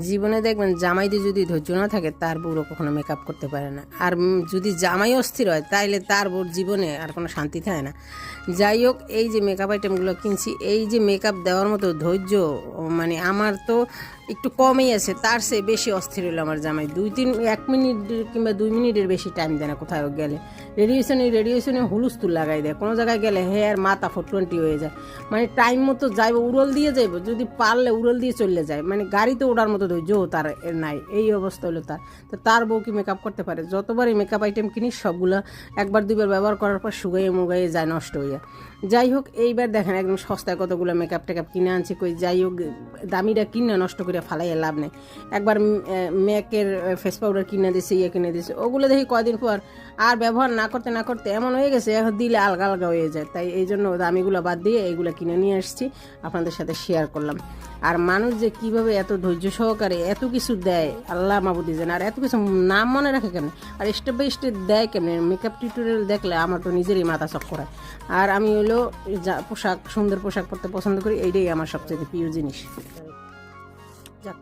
জীবনে দেখবেন জামাইদের যদি ধৈর্য না থাকে তার বউরও কখনো মেকআপ করতে পারে না। আর যদি জামাই অস্থির হয় তাইলে তার বউর জীবনে আর কোনো শান্তি থাকে না। যাই হোক, এই যে মেকআপ আইটেমগুলো কিনছি, এই যে মেকআপ দেওয়ার মতো ধৈর্য মানে আমার তো একটু কমই আছে, তার চেয়ে বেশি অস্থির হলো আমার জামাই। 1 মিনিট কিংবা 2 মিনিটের বেশি টাইম দেয় না কোথাও গেলে। রেডিয়েশনে হুলুস্থুল লাগাই দেয়, কোনো জায়গায় গেলে হেয়ার মাথা 420 হয়ে যায়। মানে টাইম মতো যাইব, উড়ল দিয়ে যাইব, যদি পারলে উড়ল দিয়ে চলে যায়, মানে গাড়িতে ওঠার মতো ধৈর্য তার নাই। এই অবস্থা হলো তার। তো তার বউ কি মেকআপ করতে পারে? যতবারই মেকআপ আইটেম কিনি সবগুলো একবার দুইবার ব্যবহার করার পর শুকাইয়ে মুগাইয়ে যায়, নষ্ট হয়ে যায়। যাই হোক, এইবার দেখেন একদম সস্তায় কতগুলো মেকআপ টেকআপ কিনে আনছি। কই যাই হোক, দামিটা কিনে নষ্ট করে ফালাইয়ে লাভ নেই। একবার ম্যাকের ফেস পাউডার কিনে দিয়েছে, কিনে দিয়েছে, ওগুলো দেখি কয়দিন পর আর ব্যবহার না করতে না করতে এমন হয়ে গেছে, এখন দিলে আলগা আলগা হয়ে যায়। তাই এই জন্য দামিগুলো বাদ দিয়ে এইগুলো কিনে নিয়ে আসছি, আপনাদের সাথে শেয়ার করলাম। আর মানুষ যে কিভাবে এত ধৈর্য সহকারে এত কিছু দেয় আল্লাহ মাবুদি জানে, আর এত কিছু নাম মনে রাখে কেন, আর স্টেপ বাই স্টেপ দেয় কেমন। মেকআপ টিউটোরিয়াল দেখলে আমার তো নিজেরই মাথা চক্করায়। আর আমি হলো পোশাক, সুন্দর পোশাক পরতে পছন্দ করি, এইটাই আমার সবচেয়ে প্রিয় জিনিস। যাক।